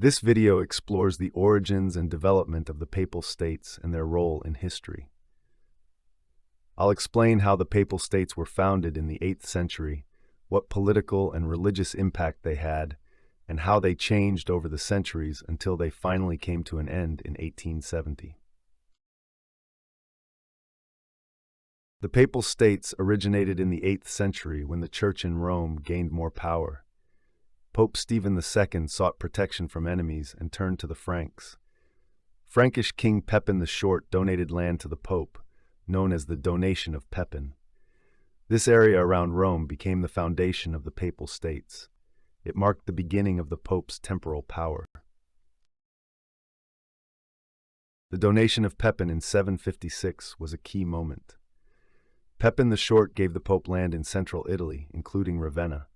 This video explores the origins and development of the Papal States and their role in history. I'll explain how the Papal States were founded in the 8th century, what political and religious impact they had, and how they changed over the centuries until they finally came to an end in 1870. The Papal States originated in the 8th century when the Church in Rome gained more power. Pope Stephen II sought protection from enemies and turned to the Franks. Frankish King Pepin the Short donated land to the Pope, known as the Donation of Pepin. This area around Rome became the foundation of the Papal States. It marked the beginning of the Pope's temporal power. The Donation of Pepin in 756 was a key moment. Pepin the Short gave the Pope land in central Italy, including Ravenna.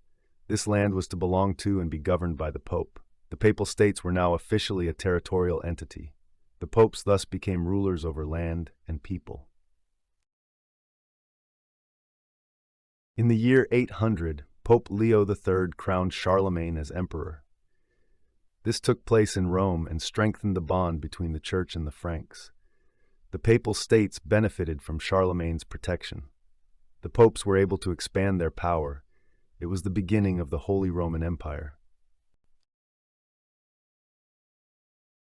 This land was to belong to and be governed by the Pope. The Papal States were now officially a territorial entity. The popes thus became rulers over land and people. In the year 800, Pope Leo III crowned Charlemagne as emperor. This took place in Rome and strengthened the bond between the Church and the Franks. The Papal States benefited from Charlemagne's protection. The popes were able to expand their power. It was the beginning of the Holy Roman Empire.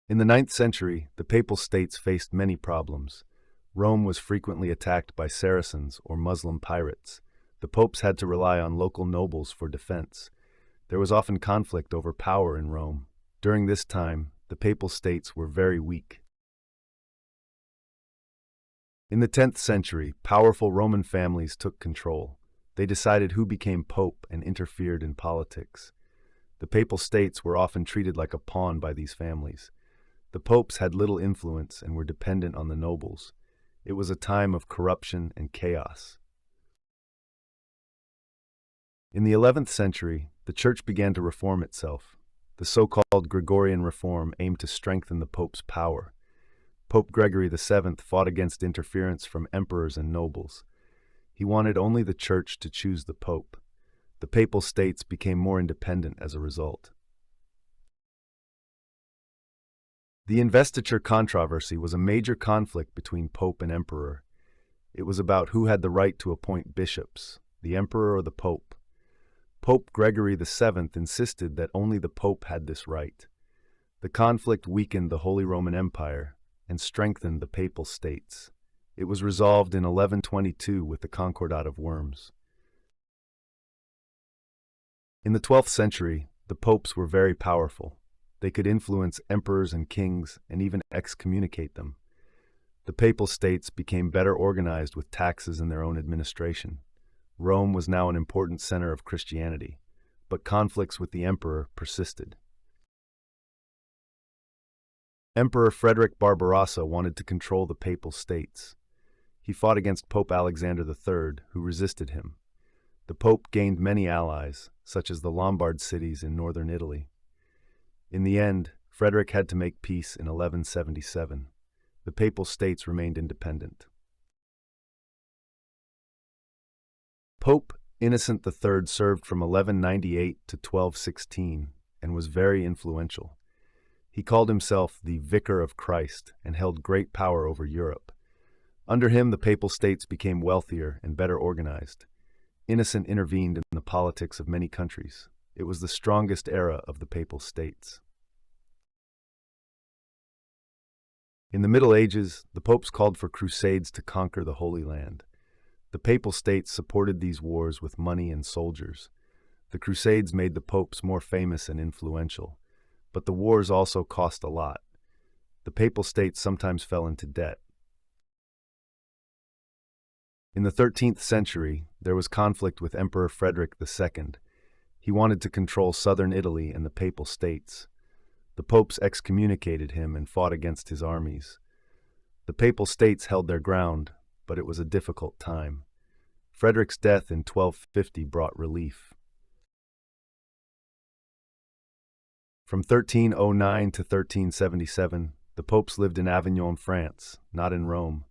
In the 9th century, the Papal States faced many problems. Rome was frequently attacked by Saracens or Muslim pirates. The popes had to rely on local nobles for defense. There was often conflict over power in Rome. During this time, the Papal States were very weak. In the 10th century, powerful Roman families took control. They decided who became pope and interfered in politics. The Papal States were often treated like a pawn by these families. The popes had little influence and were dependent on the nobles. It was a time of corruption and chaos. In the 11th century, the Church began to reform itself. The so-called Gregorian reform aimed to strengthen the Pope's power. Pope Gregory VII fought against interference from emperors and nobles. He wanted only the Church to choose the Pope. The Papal States became more independent as a result. The investiture controversy was a major conflict between Pope and Emperor. It was about who had the right to appoint bishops, the Emperor or the Pope. Pope Gregory VII insisted that only the Pope had this right. The conflict weakened the Holy Roman Empire and strengthened the Papal States. It was resolved in 1122 with the Concordat of Worms. In the 12th century, the popes were very powerful. They could influence emperors and kings and even excommunicate them. The Papal States became better organized with taxes and their own administration. Rome was now an important center of Christianity, but conflicts with the emperor persisted. Emperor Frederick Barbarossa wanted to control the Papal States. He fought against Pope Alexander III, who resisted him. The Pope gained many allies, such as the Lombard cities in northern Italy. In the end, Frederick had to make peace in 1177. The Papal States remained independent. Pope Innocent III served from 1198 to 1216 and was very influential. He called himself the Vicar of Christ and held great power over Europe. Under him, the Papal States became wealthier and better organized. Innocent intervened in the politics of many countries. It was the strongest era of the Papal States. In the Middle Ages, the popes called for crusades to conquer the Holy Land. The Papal States supported these wars with money and soldiers. The crusades made the popes more famous and influential, but the wars also cost a lot. The Papal States sometimes fell into debt. In the 13th century, there was conflict with Emperor Frederick II. He wanted to control southern Italy and the Papal States. The popes excommunicated him and fought against his armies. The Papal States held their ground, but it was a difficult time. Frederick's death in 1250 brought relief. From 1309 to 1377, the popes lived in Avignon, France, not in Rome.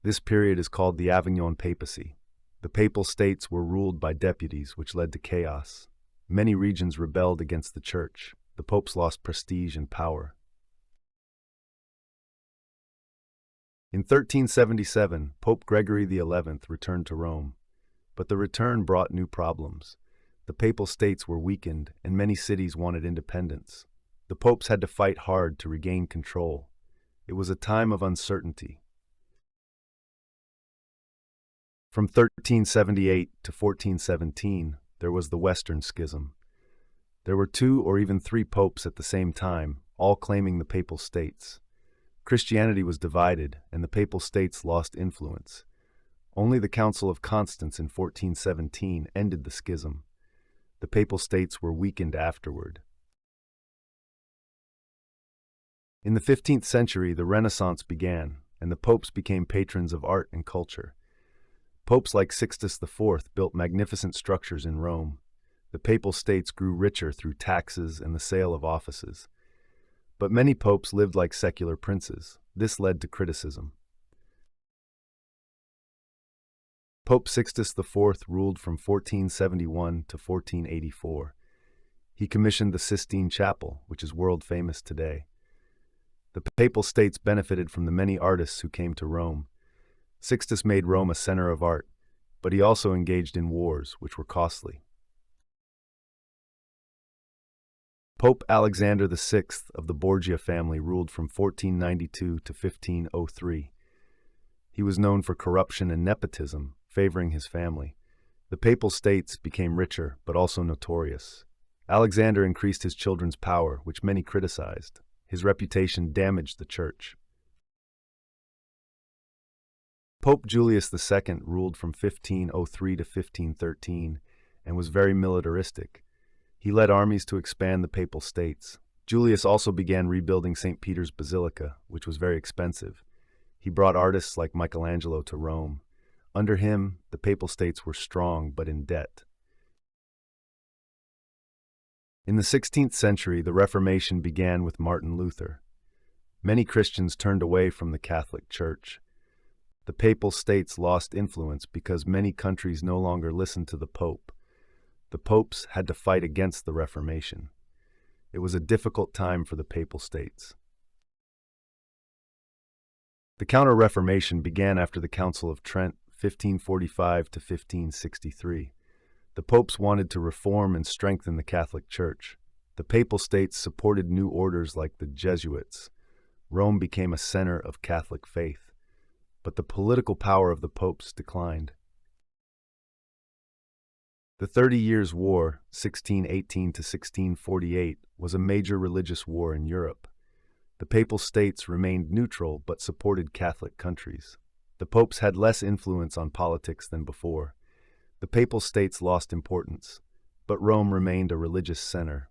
This period is called the Avignon Papacy. The Papal States were ruled by deputies, which led to chaos. Many regions rebelled against the Church. the popes lost prestige and power. In 1377, Pope Gregory XI returned to Rome, but the return brought new problems. The Papal States were weakened, and many cities wanted independence. The popes had to fight hard to regain control. It was a time of uncertainty. From 1378 to 1417, there was the Western Schism. There were 2 or even 3 popes at the same time, all claiming the Papal States. Christianity was divided, and the Papal States lost influence. Only the Council of Constance in 1417 ended the schism. The Papal States were weakened afterward. In the 15th century, the Renaissance began, and the popes became patrons of art and culture. Popes like Sixtus IV built magnificent structures in Rome. The Papal States grew richer through taxes and the sale of offices. But many popes lived like secular princes. This led to criticism. Pope Sixtus IV ruled from 1471 to 1484. He commissioned the Sistine Chapel, which is world famous today. The Papal States benefited from the many artists who came to Rome. Sixtus made Rome a center of art, but he also engaged in wars, which were costly. Pope Alexander VI of the Borgia family ruled from 1492 to 1503. He was known for corruption and nepotism, favoring his family. The Papal States became richer, but also notorious. Alexander increased his children's power, which many criticized. His reputation damaged the church. Pope Julius II ruled from 1503 to 1513 and was very militaristic. He led armies to expand the Papal States. Julius also began rebuilding St. Peter's Basilica, which was very expensive. He brought artists like Michelangelo to Rome. Under him, the Papal States were strong but in debt. In the 16th century, the Reformation began with Martin Luther. Many Christians turned away from the Catholic Church. The Papal States lost influence because many countries no longer listened to the Pope. The popes had to fight against the Reformation. It was a difficult time for the Papal States. The Counter-Reformation began after the Council of Trent, 1545 to 1563. The popes wanted to reform and strengthen the Catholic Church. The Papal States supported new orders like the Jesuits. Rome became a center of Catholic faith. But the political power of the popes declined. The 30 Years' War, 1618 to 1648, was a major religious war in Europe. The Papal States remained neutral but supported Catholic countries. The popes had less influence on politics than before. The Papal States lost importance, but Rome remained a religious center.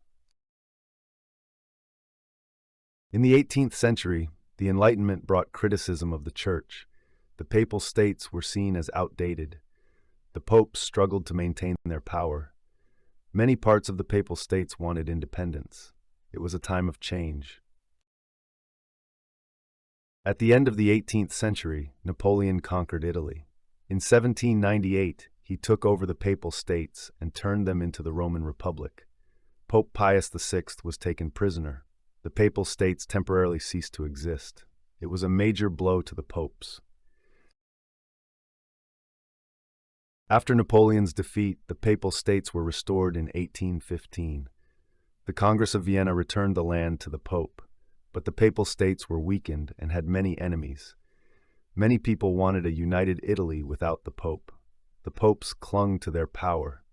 In the 18th century, the Enlightenment brought criticism of the Church. The Papal States were seen as outdated. The popes struggled to maintain their power. Many parts of the Papal States wanted independence. It was a time of change. At the end of the 18th century, Napoleon conquered Italy. In 1798, he took over the Papal States and turned them into the Roman Republic. Pope Pius VI was taken prisoner. The Papal States temporarily ceased to exist. It was a major blow to the popes. After Napoleon's defeat, the Papal States were restored in 1815. The Congress of Vienna returned the land to the Pope, but the Papal States were weakened and had many enemies. Many people wanted a united Italy without the Pope. The popes clung to their power.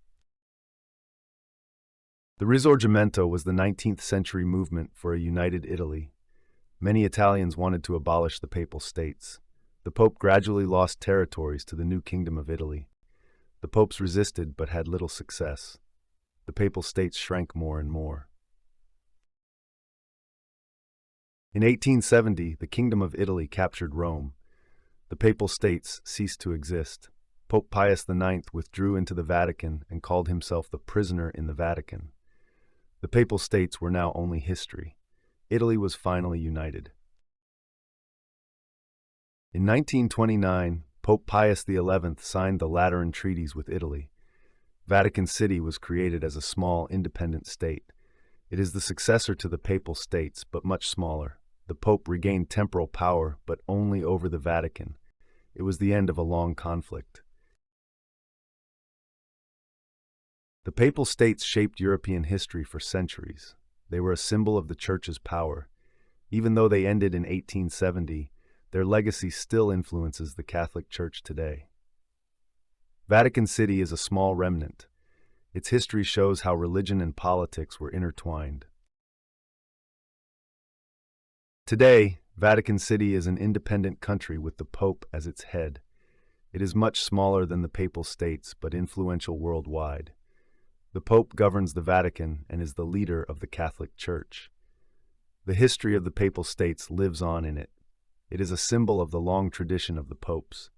The Risorgimento was the 19th century movement for a united Italy. Many Italians wanted to abolish the Papal States. The Pope gradually lost territories to the new Kingdom of Italy. The popes resisted but had little success. The Papal States shrank more and more. In 1870, the Kingdom of Italy captured Rome. The Papal States ceased to exist. Pope Pius IX withdrew into the Vatican and called himself the prisoner in the Vatican. The Papal States were now only history. Italy was finally united. In 1929, Pope Pius XI signed the Lateran treaties with Italy. Vatican City was created as a small, independent state. It is the successor to the Papal States, but much smaller. The Pope regained temporal power, but only over the Vatican. It was the end of a long conflict. The Papal States shaped European history for centuries. They were a symbol of the Church's power. Even though they ended in 1870, their legacy still influences the Catholic Church today. Vatican City is a small remnant. Its history shows how religion and politics were intertwined. Today, Vatican City is an independent country with the Pope as its head. It is much smaller than the Papal States, but influential worldwide. The Pope governs the Vatican and is the leader of the Catholic Church. The history of the Papal States lives on in it. It is a symbol of the long tradition of the popes.